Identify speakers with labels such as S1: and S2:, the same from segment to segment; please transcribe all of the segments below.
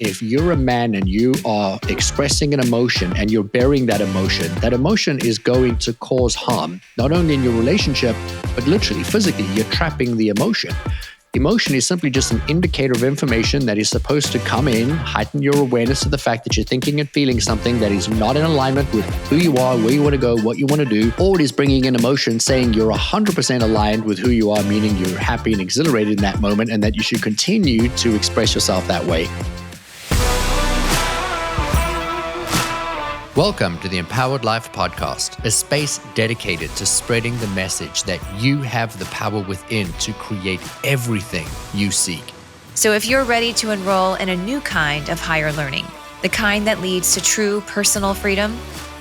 S1: if you're a man and you are expressing an emotion and you're bearing that emotion is going to cause harm, not only in your relationship, but literally, physically, you're trapping the emotion. Emotion is simply just an indicator of information that is supposed to come in, heighten your awareness of the fact that you're thinking and feeling something that is not in alignment with who you are, where you want to go, what you want to do, or it is bringing in emotion saying you're 100% aligned with who you are, meaning you're happy and exhilarated in that moment and that you should continue to express yourself that way. Welcome to the InPowered Life Podcast, a space dedicated to spreading the message that you have the power within to create everything you seek.
S2: So if you're ready to enroll in a new kind of higher learning, the kind that leads to true personal freedom,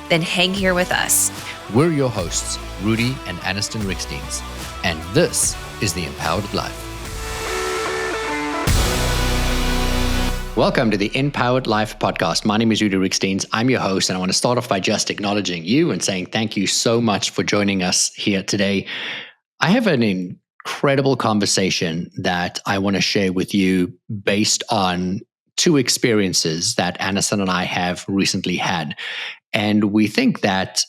S2: then hang here with us.
S1: We're your hosts, Rudi and Aniston Riekstins, and this is the InPowered Life. Welcome to the InPowered Life Podcast. My name is Rudi Riekstins. I'm your host, and I want to start off by just acknowledging you and saying thank you so much for joining us here today. I have an incredible conversation that I want to share with you based on two experiences that Aniston and I have recently had. And we think that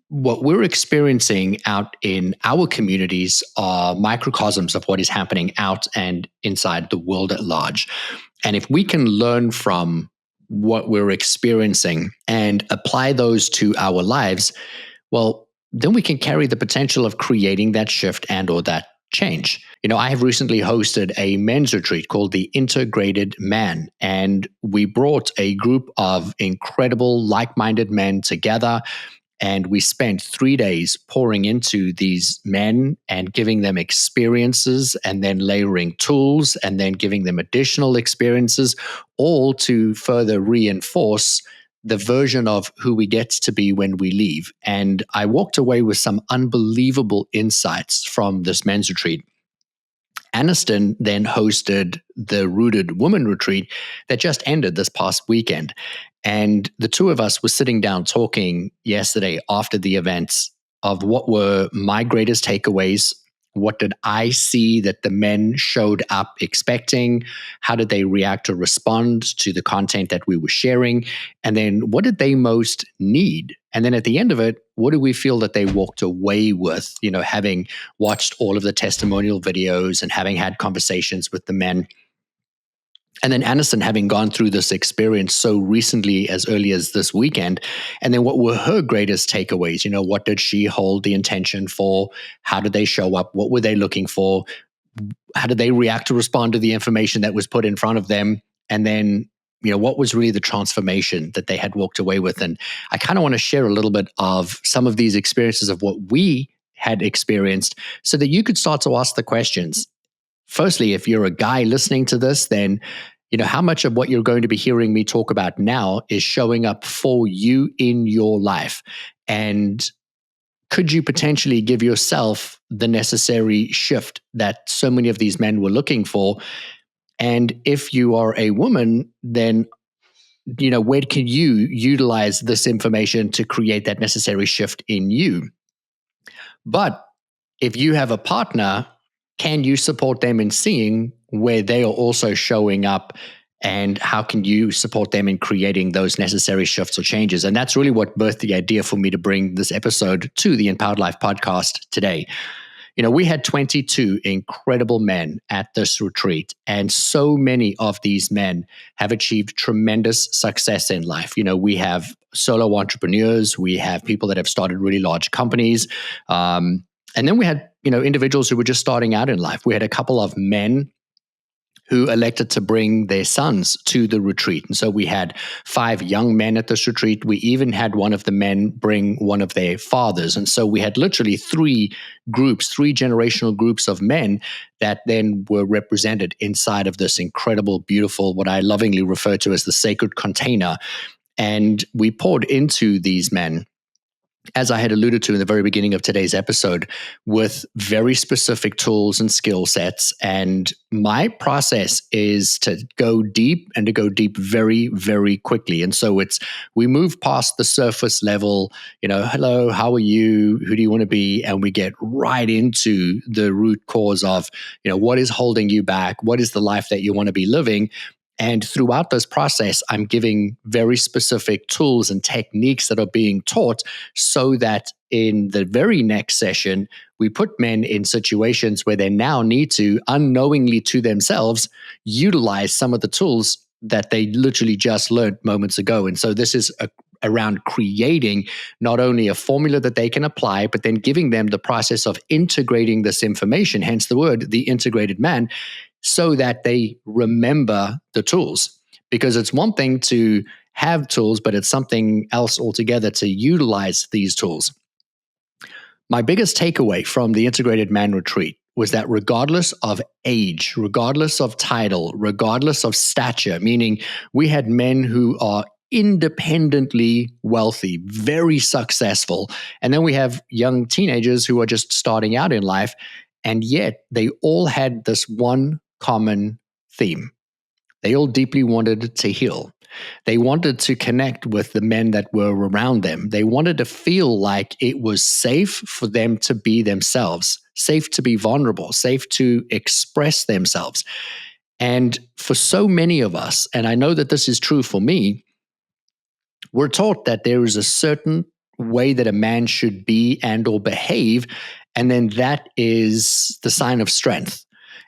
S1: what we're experiencing out in our communities are microcosms of what is happening out and inside the world at large. And if we can learn from what we're experiencing and apply those to our lives, well, then we can carry the potential of creating that shift and or that change. You know, I have recently hosted a men's retreat called the Integrated Man, and we brought a group of incredible, like-minded men together. And we spent 3 days pouring into these men and giving them experiences and then layering tools and then giving them additional experiences, all to further reinforce the version of who we get to be when we leave. And I walked away with some unbelievable insights from this men's retreat. Aniston then hosted the Rooted Woman Retreat that just ended this past weekend. And the two of us were sitting down talking yesterday after the events of what were my greatest takeaways. What did I see that the men showed up expecting? How did they react or respond to the content that we were sharing? And then what did they most need? And then at the end of it, what do we feel that they walked away with, you know, having watched all of the testimonial videos and having had conversations with the men? And then Aniston having gone through this experience so recently as early as this weekend. And then what were her greatest takeaways? You know, what did she hold the intention for? How did they show up? What were they looking for? How did they react to respond to the information that was put in front of them? And then, you know, what was really the transformation that they had walked away with? And I kind of want to share a little bit of some of these experiences of what we had experienced so that you could start to ask the questions. Firstly, if you're a guy listening to this, then you know, how much of what you're going to be hearing me talk about now is showing up for you in your life? And could you potentially give yourself the necessary shift that so many of these men were looking for? And if you are a woman, then, you know, where can you utilize this information to create that necessary shift in you? But if you have a partner, can you support them in seeing where they are also showing up, and how can you support them in creating those necessary shifts or changes? And that's really what birthed the idea for me to bring this episode to the InPowered Life Podcast today. You know, we had 22 incredible men at this retreat, and so many of these men have achieved tremendous success in life. You know, we have solo entrepreneurs, we have people that have started really large companies, and then we had, you know, individuals who were just starting out in life. We had a couple of men who elected to bring their sons to the retreat. And so we had 5 young men at this retreat. We even had one of the men bring one of their fathers. And so we had literally 3 generational groups of men that then were represented inside of this incredible, beautiful, what I lovingly refer to as the sacred container. And we poured into these men, as I had alluded to in the very beginning of today's episode, with very specific tools and skill sets. And my process is to go deep and to go deep very, very quickly. And so we move past the surface level, you know, hello, how are you? Who do you want to be? And we get right into the root cause of, you know, what is holding you back? What is the life that you want to be living? And throughout this process, I'm giving very specific tools and techniques that are being taught so that in the very next session, we put men in situations where they now need to, unknowingly to themselves, utilize some of the tools that they literally just learned moments ago. And so this is around creating not only a formula that they can apply, but then giving them the process of integrating this information, hence the word, the integrated man, so that they remember the tools. Because it's one thing to have tools, but it's something else altogether to utilize these tools. My biggest takeaway from the Integrated Man Retreat was that regardless of age, regardless of title, regardless of stature, meaning we had men who are independently wealthy, very successful, and then we have young teenagers who are just starting out in life, and yet they all had this one common theme. They all deeply wanted to heal. They wanted to connect with the men that were around them. They wanted to feel like it was safe for them to be themselves, safe to be vulnerable, safe to express themselves. And for so many of us, and I know that this is true for me, we're taught that there is a certain way that a man should be and or behave, and then that is the sign of strength.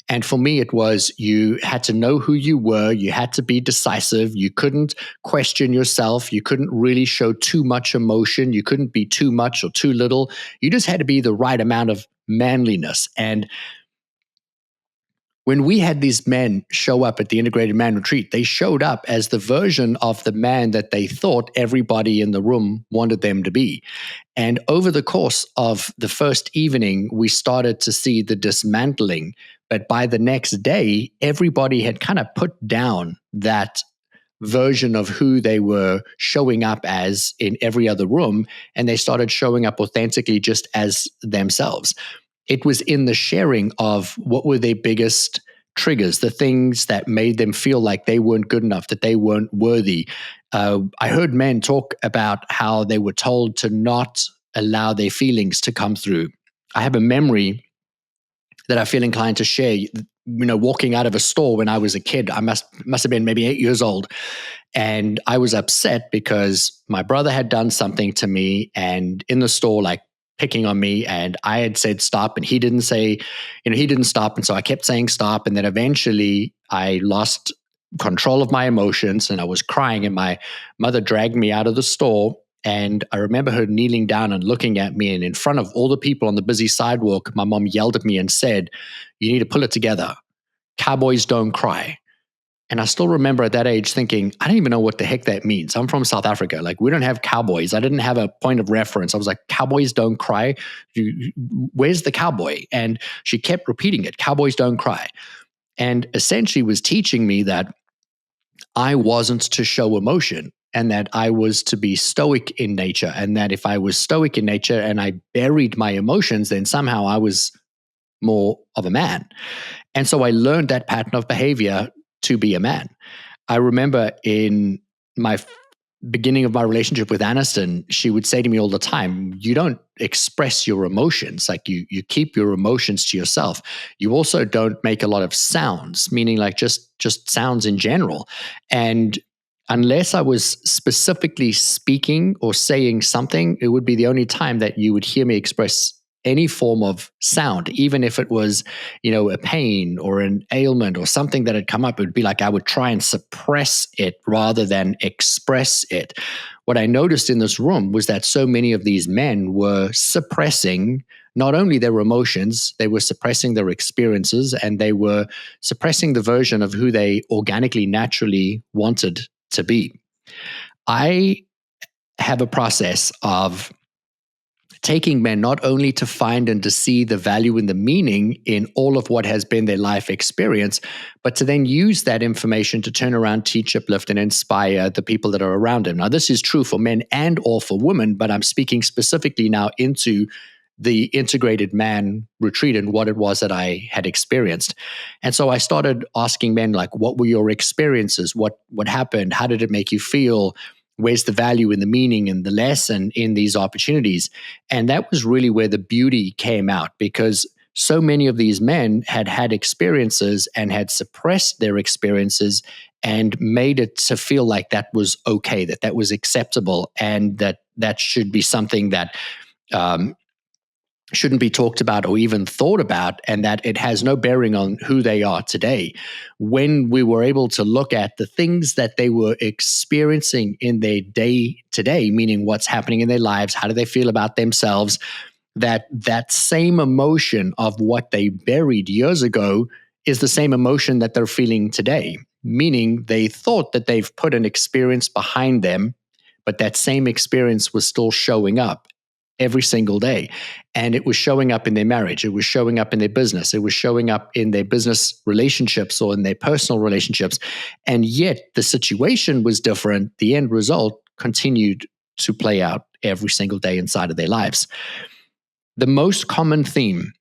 S1: And for me, it was you had to know who you were. You had to be decisive. You couldn't question yourself. You couldn't really show too much emotion. You couldn't be too much or too little. You just had to be the right amount of manliness. And when we had these men show up at the Integrated Man Retreat, they showed up as the version of the man that they thought everybody in the room wanted them to be. And over the course of the first evening, we started to see the dismantling. But by the next day, everybody had kind of put down that version of who they were showing up as in every other room, and they started showing up authentically just as themselves. It was in the sharing of what were their biggest triggers, the things that made them feel like they weren't good enough, that they weren't worthy. I heard men talk about how they were told to not allow their feelings to come through. I have a memory that I feel inclined to share. Walking out of a store when I was a kid, I must have been maybe 8 years old, and I was upset because my brother had done something to me, and in the store, like picking on me, and I had said stop, and he didn't stop, and so I kept saying stop, and then eventually I lost control of my emotions, and I was crying, and my mother dragged me out of the store. And I remember her kneeling down and looking at me, and in front of all the people on the busy sidewalk, my mom yelled at me and said, "You need to pull it together. Cowboys don't cry." And I still remember at that age thinking, I don't even know what the heck that means. I'm from South Africa. Like, we don't have cowboys. I didn't have a point of reference. I was like, cowboys don't cry? Where's the cowboy? And she kept repeating it, cowboys don't cry. And essentially was teaching me that I wasn't to show emotion, and that I was to be stoic in nature. And that if I was stoic in nature and I buried my emotions, then somehow I was more of a man. And so I learned that pattern of behavior to be a man. I remember in my beginning of my relationship with Aniston, she would say to me all the time, you don't express your emotions. Like you keep your emotions to yourself. You also don't make a lot of sounds, meaning like just sounds in general. And unless I was specifically speaking or saying something, it would be the only time that you would hear me express any form of sound, even if it was, a pain or an ailment or something that had come up. It would be like I would try and suppress it rather than express it. What I noticed in this room was that so many of these men were suppressing not only their emotions, they were suppressing their experiences, and they were suppressing the version of who they organically, naturally wanted to be. I have a process of taking men not only to find and to see the value and the meaning in all of what has been their life experience, but to then use that information to turn around, teach, uplift, and inspire the people that are around them. Now, this is true for men and or for women, but I'm speaking specifically now into the Integrated Man Retreat and what it was that I had experienced. And so I started asking men, like, what were your experiences? What happened? How did it make you feel? Where's the value and the meaning and the lesson in these opportunities? And that was really where the beauty came out, because so many of these men had had experiences and had suppressed their experiences and made it to feel like that was okay, that that was acceptable, and that that should be something that um, shouldn't be talked about or even thought about, and that it has no bearing on who they are today. When we were able to look at the things that they were experiencing in their day to day, meaning what's happening in their lives, how do they feel about themselves, that same emotion of what they buried years ago is the same emotion that they're feeling today, meaning they thought that they've put an experience behind them, but that same experience was still showing up every single day. And it was showing up in their marriage. It was showing up in their business. It was showing up in their business relationships or in their personal relationships. And yet the situation was different. The end result continued to play out every single day inside of their lives. The most common theme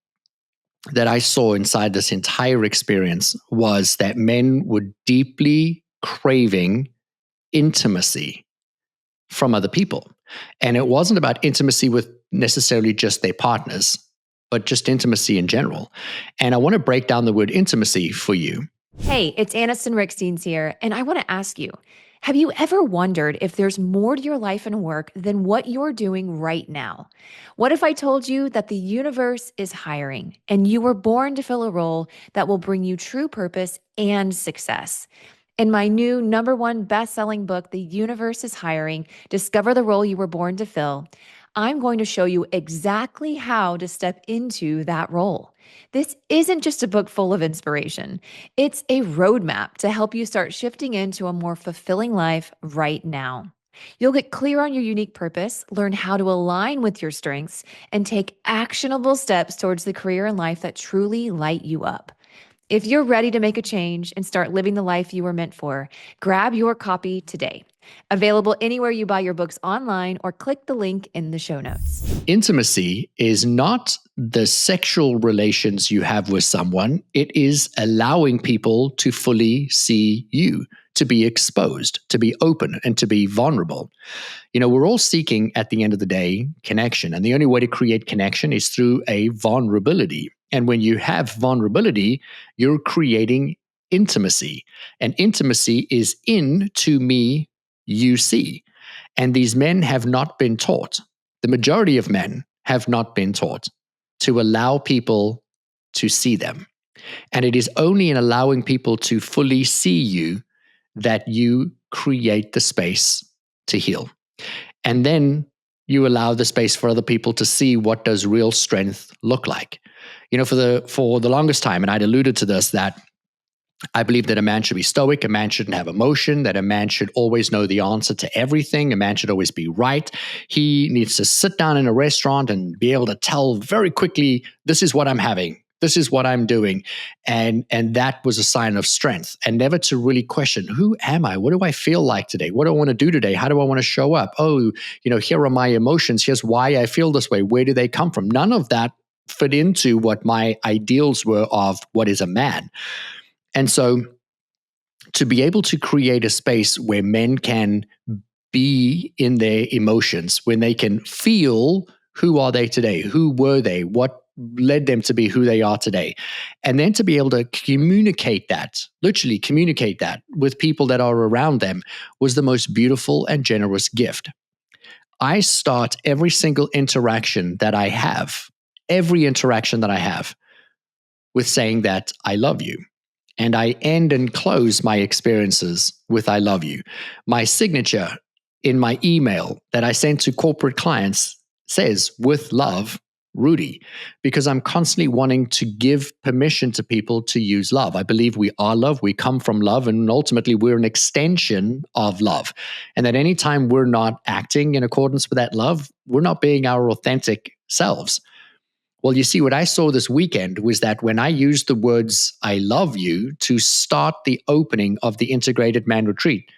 S1: that I saw inside this entire experience was that men were deeply craving intimacy from other people. And it wasn't about intimacy with necessarily just their partners, but just intimacy in general. And I want to break down the word intimacy for you.
S2: Hey, it's Aniston Riekstins here, and I want to ask you, have you ever wondered if there's more to your life and work than what you're doing right now? What if I told you that the universe is hiring and you were born to fill a role that will bring you true purpose and success? In my new #1 best-selling book, The Universe is Hiring, Discover the Role You Were Born to Fill, I'm going to show you exactly how to step into that role. This isn't just a book full of inspiration. It's a roadmap to help you start shifting into a more fulfilling life right now. You'll get clear on your unique purpose, learn how to align with your strengths, and take actionable steps towards the career and life that truly light you up. If you're ready to make a change and start living the life you were meant for, grab your copy today. Available anywhere you buy your books online or click the link in the show notes.
S1: Intimacy is not the sexual relations you have with someone. It is allowing people to fully see you, to be exposed, to be open, and to be vulnerable. You know, we're all seeking, at the end of the day, connection. And the only way to create connection is through a vulnerability. And when you have vulnerability, you're creating intimacy. And intimacy is in to me, you see. And these men have not been taught, the majority of men have not been taught to allow people to see them. And it is only in allowing people to fully see you that you create the space to heal. And then you allow the space for other people to see what does real strength look like. You know, for the longest time, and I'd alluded to this, that I believe that a man should be stoic, a man shouldn't have emotion, that a man should always know the answer to everything, a man should always be right. He needs to sit down in a restaurant and be able to tell very quickly, this is what I'm having, this is what I'm doing. And that was a sign of strength. And never to really question, who am I? What do I feel like today? What do I want to do today? How do I want to show up? Oh, you know, here are my emotions. Here's why I feel this way. Where do they come from? None of that fit into what my ideals were of what is a man. And so to be able to create a space where men can be in their emotions, when they can feel who are they today, who were they, what led them to be who they are today, and then to be able to communicate that, literally communicate that with people that are around them, was the most beautiful and generous gift. I start every single interaction that I have, with saying that I love you. And I end and close my experiences with I love you. My signature in my email that I send to corporate clients says, with love, Rudi, because I'm constantly wanting to give permission to people to use love. I believe we are love, we come from love, and ultimately we're an extension of love. And that anytime we're not acting in accordance with that love, we're not being our authentic selves. Well, you see, what I saw this weekend was that when I used the words, I love you, to start the opening of the Integrated Man Retreat,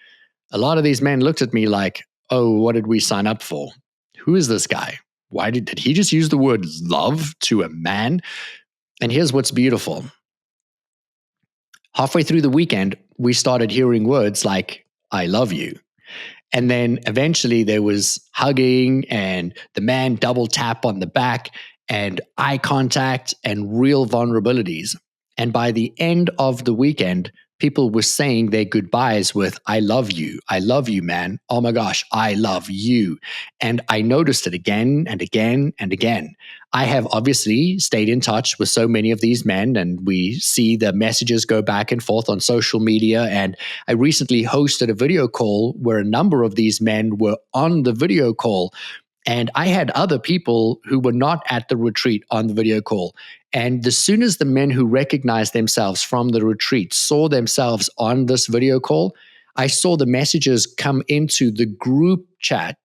S1: a lot of these men looked at me like, oh, what did we sign up for? Who is this guy? Why did he just use the word love to a man? And here's what's beautiful. Halfway through the weekend, we started hearing words like, I love you. And then eventually there was hugging and the man double tap on the back. and eye contact and real vulnerabilities. And by the end of the weekend, people were saying their goodbyes with, I love you, man. Oh my gosh, I love you. And I noticed it again and again and again. I have obviously stayed in touch with so many of these men, and we see the messages go back and forth on social media. And I recently hosted a video call where a number of these men were on the video call. And I had other people who were not at the retreat on the video call. And as soon as the men who recognized themselves from the retreat saw themselves on this video call, I saw the messages come into the group chat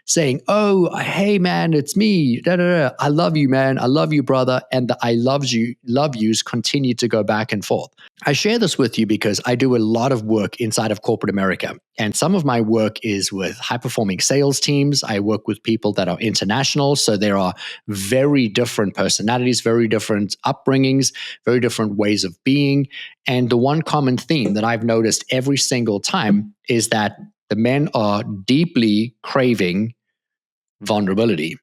S1: saying, oh, hey, man, it's me. Da, da, da. I love you, man. I love you, brother. And the I love yous continue to go back and forth. I share this with you because I do a lot of work inside of corporate America. And some of my work is with high-performing sales teams. I work with people that are international. So there are very different personalities, very different upbringings, very different ways of being. And the one common theme that I've noticed every single time is that the men are deeply craving vulnerability.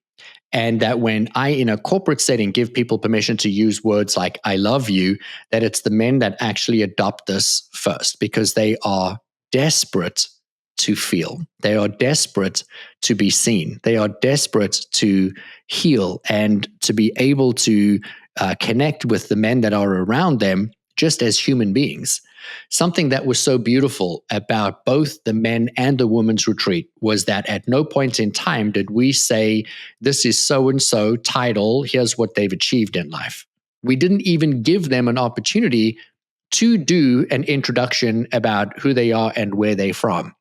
S1: And that when I, in a corporate setting, give people permission to use words like I love you, that it's the men that actually adopt this first because they are desperate to feel. They are desperate to be seen. They are desperate to heal and to be able to connect with the men that are around them just as human beings. Something that was so beautiful about both the men and the women's retreat was that at no point in time did we say, this is so-and-so title, here's what they've achieved in life. We didn't even give them an opportunity to do an introduction about who they are and where they're from.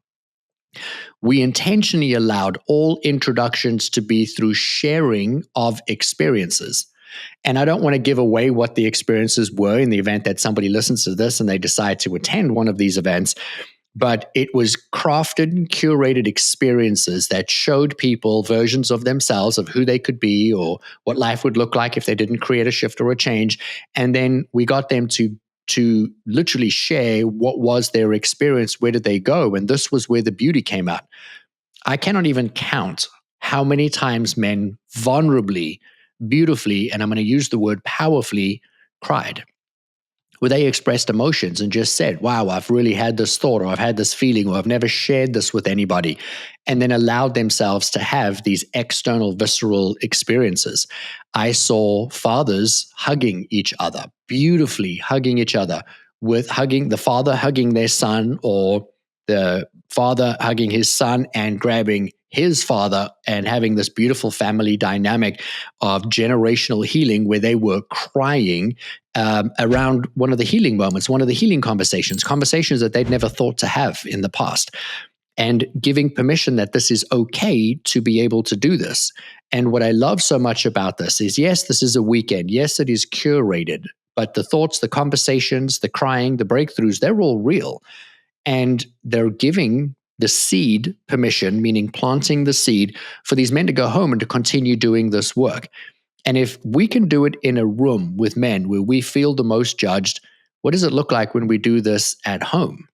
S1: We intentionally allowed all introductions to be through sharing of experiences. And I don't want to give away what the experiences were in the event that somebody listens to this and they decide to attend one of these events. But it was crafted and curated experiences that showed people versions of themselves, of who they could be or what life would look like if they didn't create a shift or a change. And then we got them to literally share what was their experience, where did they go? And this was where the beauty came out. I cannot even count how many times men vulnerably, beautifully, and I'm going to use the word powerfully, cried, where they expressed emotions and just said, wow, I've really had this thought, or I've had this feeling, or I've never shared this with anybody, and then allowed themselves to have these external, visceral experiences. I saw fathers hugging each other, beautifully hugging each other, with hugging the father hugging their son, or the father hugging his son and grabbing his father, and having this beautiful family dynamic of generational healing where they were crying around one of the healing moments, one of the healing conversations that they'd never thought to have in the past, and giving permission that this is okay to be able to do this. And what I love so much about this is, yes, this is a weekend. Yes, it is curated, but the thoughts, the conversations, the crying, the breakthroughs, they're all real. And they're giving the seed permission, meaning planting the seed for these men to go home and to continue doing this work. And if we can do it in a room with men where we feel the most judged, what does it look like when we do this at home,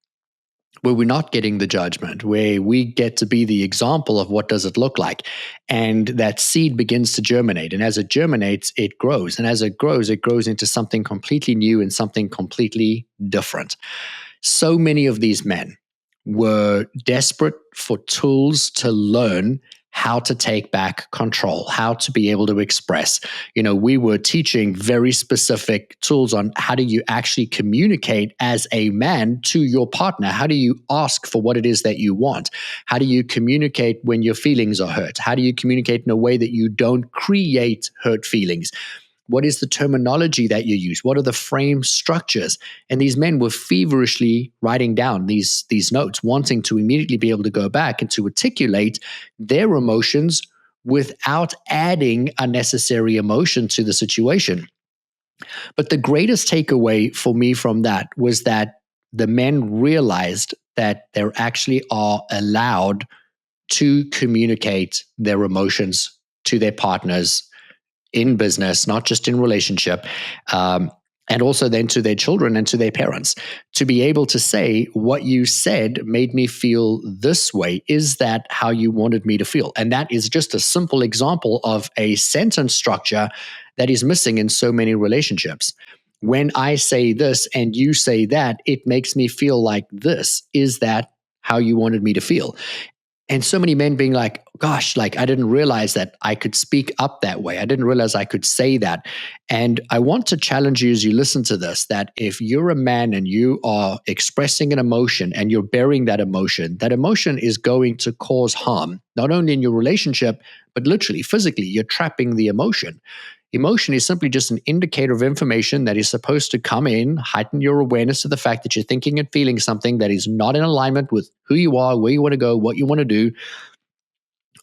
S1: where we're not getting the judgment, where we get to be the example of what does it look like? And that seed begins to germinate. And as it germinates, it grows. And as it grows into something completely new and something completely different. So many of these men were desperate for tools to learn how to take back control, how to be able to express. We were teaching very specific tools on how do you actually communicate as a man to your partner? How do you ask for what it is that you want? How do you communicate when your feelings are hurt? How do you communicate in a way that you don't create hurt feelings? What is the terminology that you use? What are the frame structures? And these men were feverishly writing down these notes, wanting to immediately be able to go back and to articulate their emotions without adding unnecessary emotion to the situation. But the greatest takeaway for me from that was that the men realized that they actually are allowed to communicate their emotions to their partners in business, not just in relationship. and also then to their children and to their parents, to be able to say, what you said made me feel this way. Is that how you wanted me to feel? And that is just a simple example of a sentence structure that is missing in so many relationships. When I say this and you say that, it makes me feel like this. Is that how you wanted me to feel? And so many men being like, gosh, like I didn't realize that I could speak up that way. I didn't realize I could say that. And I want to challenge you as you listen to this, that if you're a man and you are expressing an emotion and you're bearing that emotion is going to cause harm, not only in your relationship, but literally, physically, you're trapping the emotion. Emotion is simply just an indicator of information that is supposed to come in, heighten your awareness of the fact that you're thinking and feeling something that is not in alignment with who you are, where you want to go, what you want to do.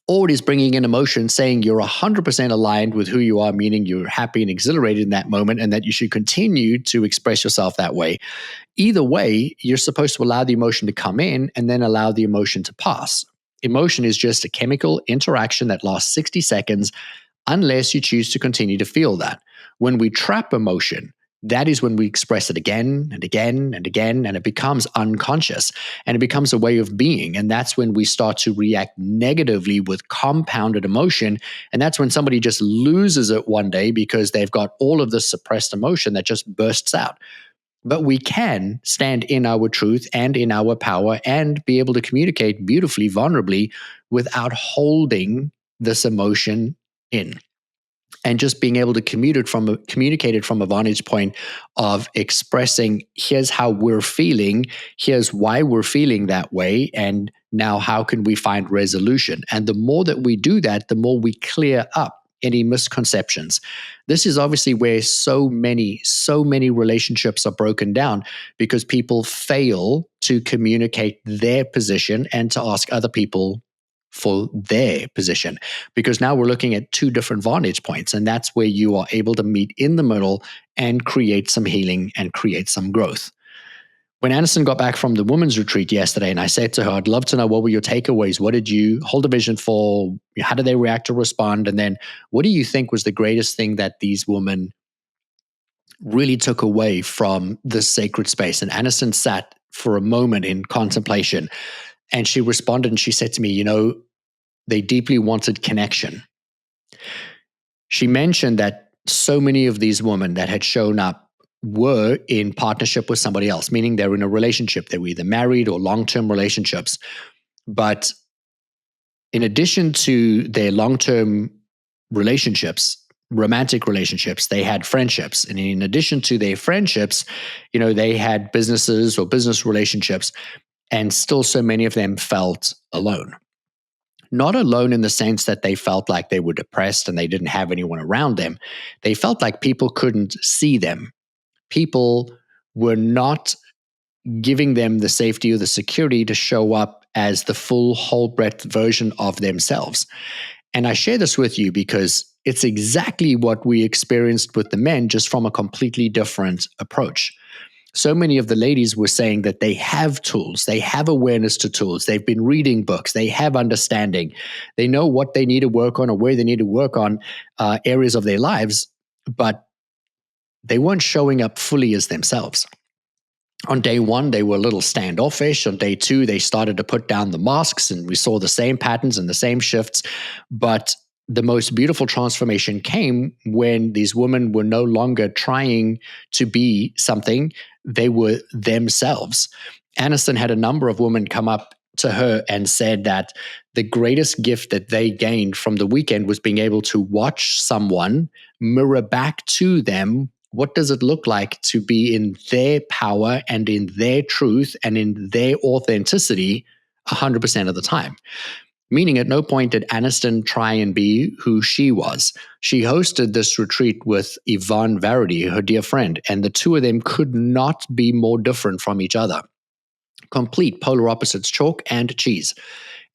S1: Or it is bringing in emotion saying you're 100% aligned with who you are, meaning you're happy and exhilarated in that moment and that you should continue to express yourself that way. Either way, you're supposed to allow the emotion to come in and then allow the emotion to pass. Emotion is just a chemical interaction that lasts 60 seconds unless you choose to continue to feel that. When we trap emotion, that is when we express it again and again and again, and it becomes unconscious and it becomes a way of being. And that's when we start to react negatively with compounded emotion. And that's when somebody just loses it one day because they've got all of this suppressed emotion that just bursts out. But we can stand in our truth and in our power and be able to communicate beautifully, vulnerably, without holding this emotion in, and just being able to communicate it from a vantage point of expressing, here's how we're feeling, here's why we're feeling that way, and now how can we find resolution? And the more that we do that, the more we clear up any misconceptions. This is obviously where so many relationships are broken down, because people fail to communicate their position and to ask other people for their position, because now we're looking at two different vantage points, and that's where you are able to meet in the middle and create some healing and create some growth. When Aniston got back from the women's retreat yesterday, and I said to her, I'd love to know, what were your takeaways? What did you hold a vision for? How did they react or respond? And then what do you think was the greatest thing that these women really took away from this sacred space? And Aniston sat for a moment in contemplation, and she responded and she said to me, they deeply wanted connection. She mentioned that so many of these women that had shown up were in partnership with somebody else, meaning they're in a relationship. They were either married or long-term relationships. But in addition to their long-term relationships, romantic relationships, they had friendships. And in addition to their friendships, they had businesses or business relationships. And still so many of them felt alone. Not alone in the sense that they felt like they were depressed and they didn't have anyone around them. They felt like people couldn't see them. People were not giving them the safety or the security to show up as the full, whole breadth version of themselves. And I share this with you because it's exactly what we experienced with the men, just from a completely different approach. So many of the ladies were saying that they have tools, they have awareness to tools, they've been reading books, they have understanding, they know what they need to work on or where they need to work on areas of their lives, but they weren't showing up fully as themselves. On day one, they were a little standoffish. On day two, they started to put down the masks, and we saw the same patterns and the same shifts. But the most beautiful transformation came when these women were no longer trying to be something. They were themselves. Aniston had a number of women come up to her and said that the greatest gift that they gained from the weekend was being able to watch someone mirror back to them, what does it look like to be in their power and in their truth and in their authenticity 100% of the time. Meaning at no point did Aniston try and be who she was. She hosted this retreat with Yvonne Varady, her dear friend, and the two of them could not be more different from each other. Complete polar opposites, chalk and cheese.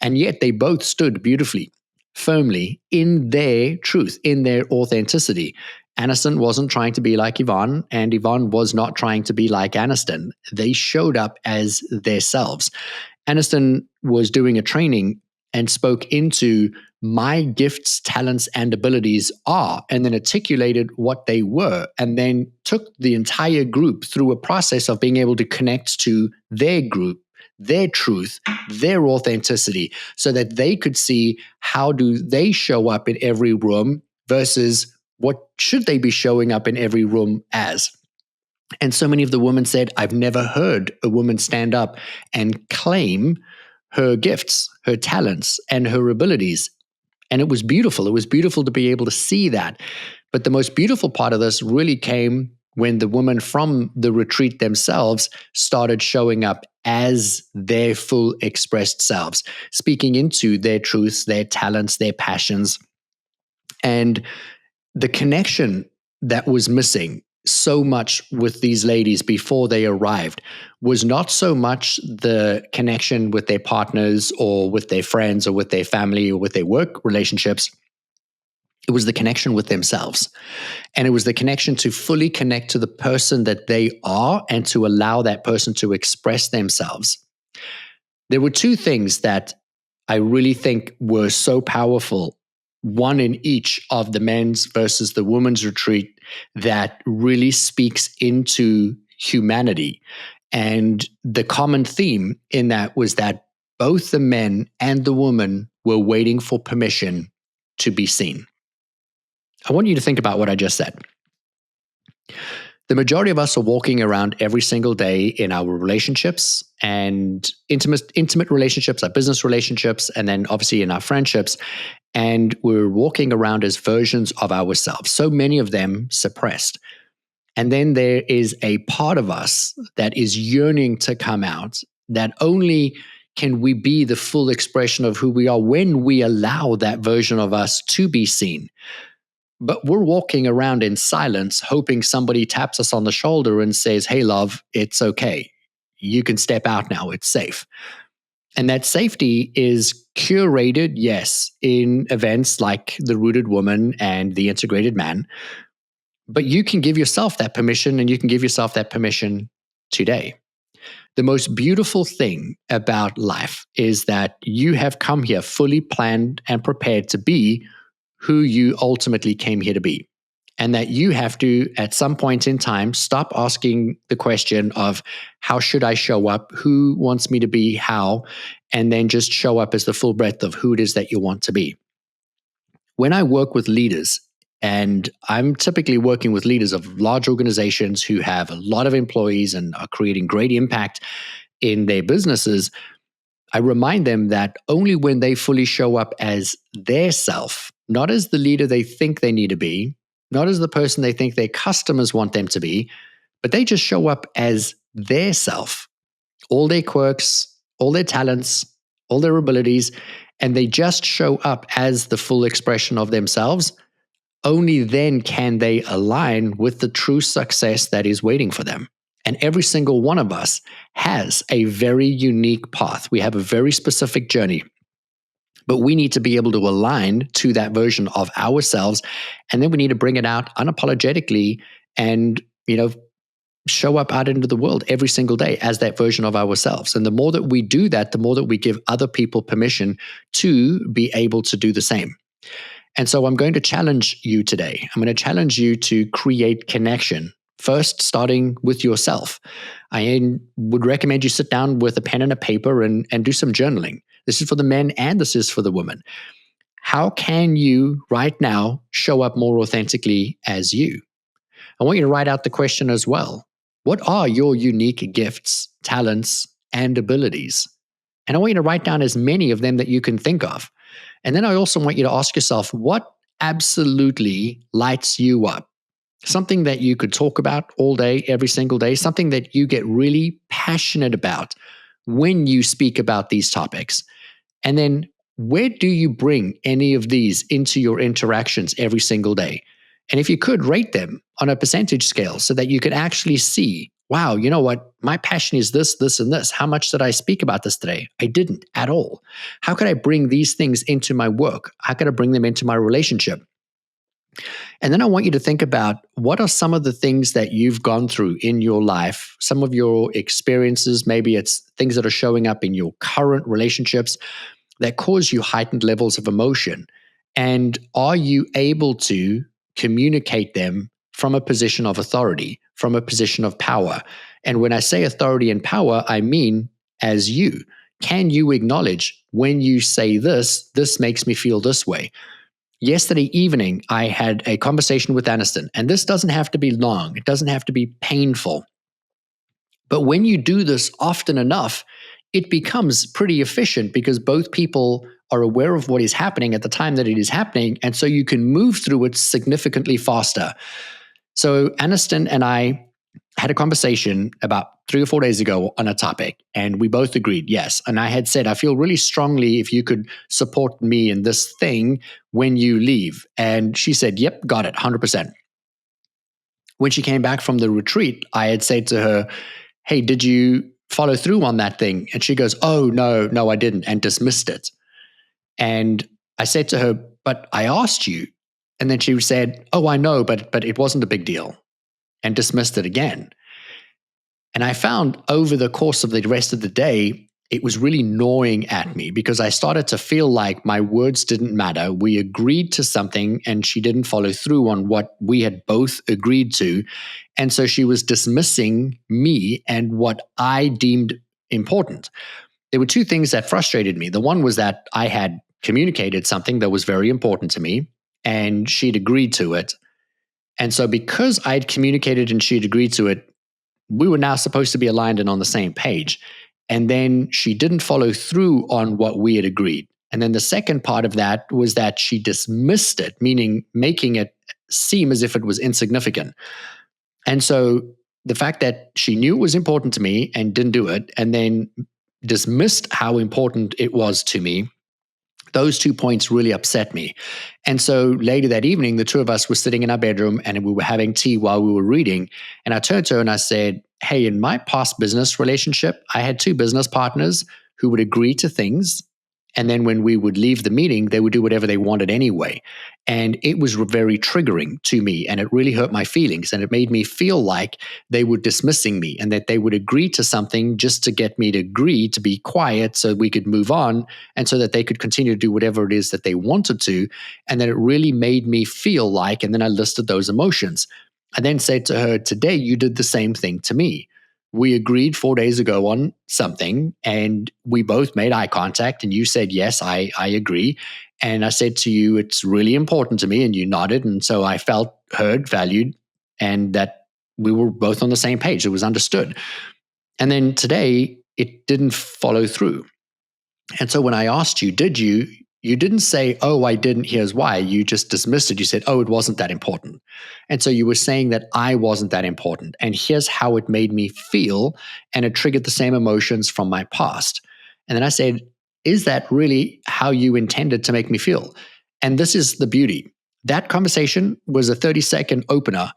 S1: And yet they both stood beautifully, firmly in their truth, in their authenticity. Aniston wasn't trying to be like Yvonne, and Yvonne was not trying to be like Aniston. They showed up as themselves. Aniston was doing a training and spoke into my gifts, talents, and abilities are, and then articulated what they were, and then took the entire group through a process of being able to connect to their group, their truth, their authenticity, so that they could see how do they show up in every room versus what should they be showing up in every room as. And so many of the women said, I've never heard a woman stand up and claim her gifts, her talents, and her abilities. And it was beautiful. It was beautiful to be able to see that. But the most beautiful part of this really came when the women from the retreat themselves started showing up as their full expressed selves, speaking into their truths, their talents, their passions. And the connection that was missing so much with these ladies before they arrived was not so much the connection with their partners or with their friends or with their family or with their work relationships. It was the connection with themselves. And it was the connection to fully connect to the person that they are and to allow that person to express themselves. There were two things that I really think were so powerful, one in each of the men's versus the women's retreat, that really speaks into humanity. And the common theme in that was that both the men and the women were waiting for permission to be seen. I want you to think about what I just said. The majority of us are walking around every single day in our relationships and intimate relationships, our business relationships, and then obviously in our friendships. And we're walking around as versions of ourselves, so many of them suppressed. And then there is a part of us that is yearning to come out, that only can we be the full expression of who we are when we allow that version of us to be seen. But we're walking around in silence, hoping somebody taps us on the shoulder and says, hey, love, it's okay. You can step out now. It's safe. And that safety is curated, yes, in events like the Rooted Woman and the Integrated Man. But you can give yourself that permission, and you can give yourself that permission today. The most beautiful thing about life is that you have come here fully planned and prepared to be who you ultimately came here to be. And that you have to, at some point in time, stop asking the question of how should I show up? Who wants me to be? How? And then just show up as the full breadth of who it is that you want to be. When I work with leaders, and I'm typically working with leaders of large organizations who have a lot of employees and are creating great impact in their businesses, I remind them that only when they fully show up as their self, not as the leader they think they need to be, not as the person they think their customers want them to be, but they just show up as their self, all their quirks, all their talents, all their abilities, and they just show up as the full expression of themselves. Only then can they align with the true success that is waiting for them. And every single one of us has a very unique path. We have a very specific journey, but we need to be able to align to that version of ourselves. And then we need to bring it out unapologetically and, show up out into the world every single day as that version of ourselves. And the more that we do that, the more that we give other people permission to be able to do the same. And so I'm going to challenge you today. I'm going to challenge you to create connection. First, starting with yourself. I would recommend you sit down with a pen and a paper and do some journaling. This is for the men and this is for the women. How can you right now show up more authentically as you? I want you to write out the question as well. What are your unique gifts, talents, and abilities? And I want you to write down as many of them that you can think of. And then I also want you to ask yourself, what absolutely lights you up? Something that you could talk about all day, every single day, something that you get really passionate about when you speak about these topics. And then where do you bring any of these into your interactions every single day? And if you could rate them on a percentage scale so that you could actually see, wow, you know what? My passion is this, this, and this. How much did I speak about this today? I didn't at all. How could I bring these things into my work? How could I bring them into my relationship? And then I want you to think about what are some of the things that you've gone through in your life, some of your experiences. Maybe it's things that are showing up in your current relationships. that cause you heightened levels of emotion? And are you able to communicate them from a position of authority, from a position of power? And when I say authority and power, I mean as you. Can you acknowledge when you say this makes me feel this way? Yesterday evening, I had a conversation with Aniston, and this doesn't have to be long. It doesn't have to be painful. But when you do this often enough, it becomes pretty efficient because both people are aware of what is happening at the time that it is happening. And so you can move through it significantly faster. So Aniston and I had a conversation about 3 or 4 days ago on a topic, and we both agreed, yes. And I had said, I feel really strongly if you could support me in this thing when you leave. And she said, yep, got it, 100%. When she came back from the retreat, I had said to her, hey, did you follow through on that thing? And she goes, oh, no, I didn't, and dismissed it. And I said to her, but I asked you. And then she said, oh, I know, but it wasn't a big deal, and dismissed it again. And I found over the course of the rest of the day, it was really gnawing at me because I started to feel like my words didn't matter. We agreed to something and she didn't follow through on what we had both agreed to. And so she was dismissing me and what I deemed important. There were two things that frustrated me. The one was that I had communicated something that was very important to me and she'd agreed to it. And so because I'd communicated and she'd agreed to it, we were now supposed to be aligned and on the same page. And then she didn't follow through on what we had agreed. And then the second part of that was that she dismissed it, meaning making it seem as if it was insignificant. And so the fact that she knew it was important to me and didn't do it, and then dismissed how important it was to me, those 2 points really upset me. And so later that evening, the two of us were sitting in our bedroom and we were having tea while we were reading. And I turned to her and I said, hey, in my past business relationship, I had two business partners who would agree to things. And then when we would leave the meeting, they would do whatever they wanted anyway. And it was very triggering to me and it really hurt my feelings. And it made me feel like they were dismissing me and that they would agree to something just to get me to agree to be quiet so we could move on and so that they could continue to do whatever it is that they wanted to. And then it really made me feel like, and then I listed those emotions. I then said to her, today you did the same thing to me. We agreed 4 days ago on something and we both made eye contact and you said, yes, I agree. And I said to you, it's really important to me, and you nodded. And so I felt heard, valued, and that we were both on the same page. It was understood. And then today it didn't follow through. And so when I asked you, did you? You didn't say, oh, I didn't, here's why. You just dismissed it. You said, oh, it wasn't that important. And so you were saying that I wasn't that important. And here's how it made me feel. And it triggered the same emotions from my past. And then I said, is that really how you intended to make me feel? And this is the beauty. That conversation was a 30-second opener.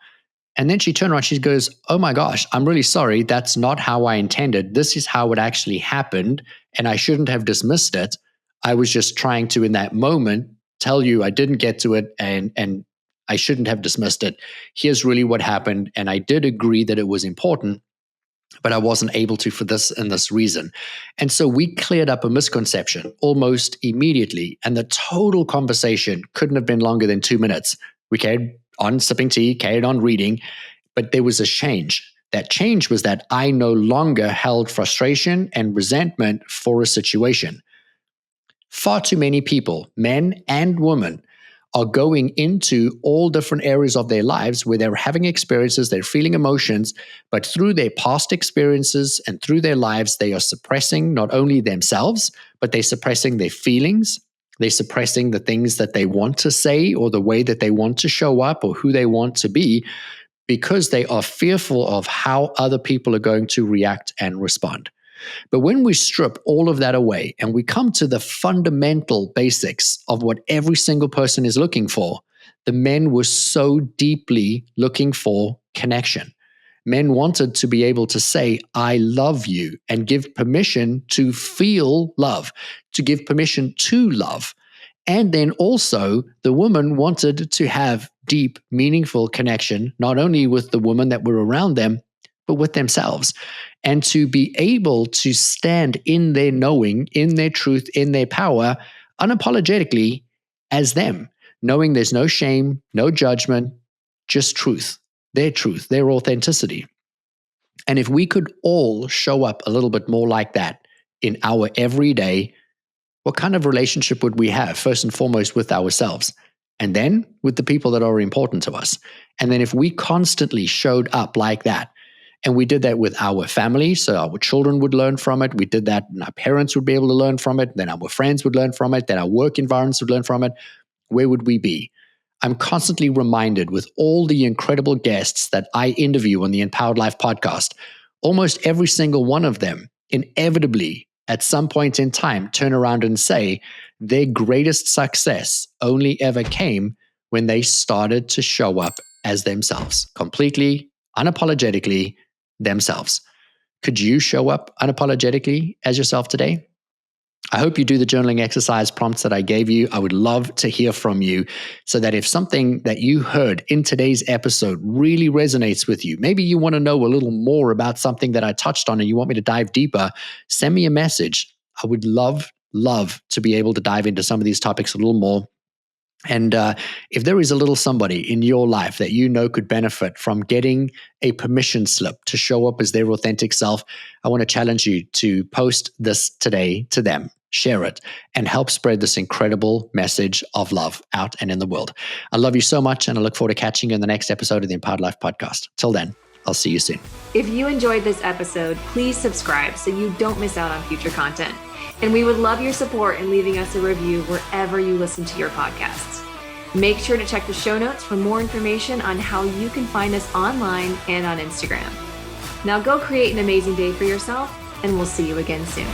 S1: And then she turned around, she goes, oh my gosh, I'm really sorry. That's not how I intended. This is how it actually happened. And I shouldn't have dismissed it. I was just trying to, in that moment, tell you I didn't get to it and I shouldn't have dismissed it. Here's really what happened. And I did agree that it was important, but I wasn't able to for this and this reason. And so we cleared up a misconception almost immediately. And the total conversation couldn't have been longer than 2 minutes. We carried on sipping tea, carried on reading, but there was a change. That change was that I no longer held frustration and resentment for a situation. Far too many people, men and women, are going into all different areas of their lives where they're having experiences, they're feeling emotions, but through their past experiences and through their lives, they are suppressing not only themselves, but they're suppressing their feelings. They're suppressing the things that they want to say or the way that they want to show up or who they want to be because they are fearful of how other people are going to react and respond. But when we strip all of that away and we come to the fundamental basics of what every single person is looking for, the men were so deeply looking for connection. Men wanted to be able to say, I love you, and give permission to feel love, to give permission to love. And then also the woman wanted to have deep, meaningful connection, not only with the women that were around them, but with themselves. And to be able to stand in their knowing, in their truth, in their power, unapologetically as them, knowing there's no shame, no judgment, just truth, their authenticity. And if we could all show up a little bit more like that in our everyday, what kind of relationship would we have, first and foremost, with ourselves, and then with the people that are important to us? And then if we constantly showed up like that, and we did that with our family, so our children would learn from it, we did that, and our parents would be able to learn from it, then our friends would learn from it, then our work environments would learn from it, where would we be? I'm constantly reminded with all the incredible guests that I interview on the InPowered Life podcast, almost every single one of them inevitably at some point in time turn around and say their greatest success only ever came when they started to show up as themselves, completely, unapologetically themselves. Could you show up unapologetically as yourself today? I hope you do the journaling exercise prompts that I gave you. I would love to hear from you so that if something that you heard in today's episode really resonates with you, maybe you want to know a little more about something that I touched on and you want me to dive deeper, send me a message. I would love to be able to dive into some of these topics a little more. And if there is a little somebody in your life that you know could benefit from getting a permission slip to show up as their authentic self, I want to challenge you to post this today to them, share it, and help spread this incredible message of love out and in the world. I love you so much, and I look forward to catching you in the next episode of the InPowered Life Podcast. Till then, I'll see you soon.
S2: If you enjoyed this episode, please subscribe so you don't miss out on future content. And we would love your support in leaving us a review wherever you listen to your podcasts. Make sure to check the show notes for more information on how you can find us online and on Instagram. Now go create an amazing day for yourself, and we'll see you again soon.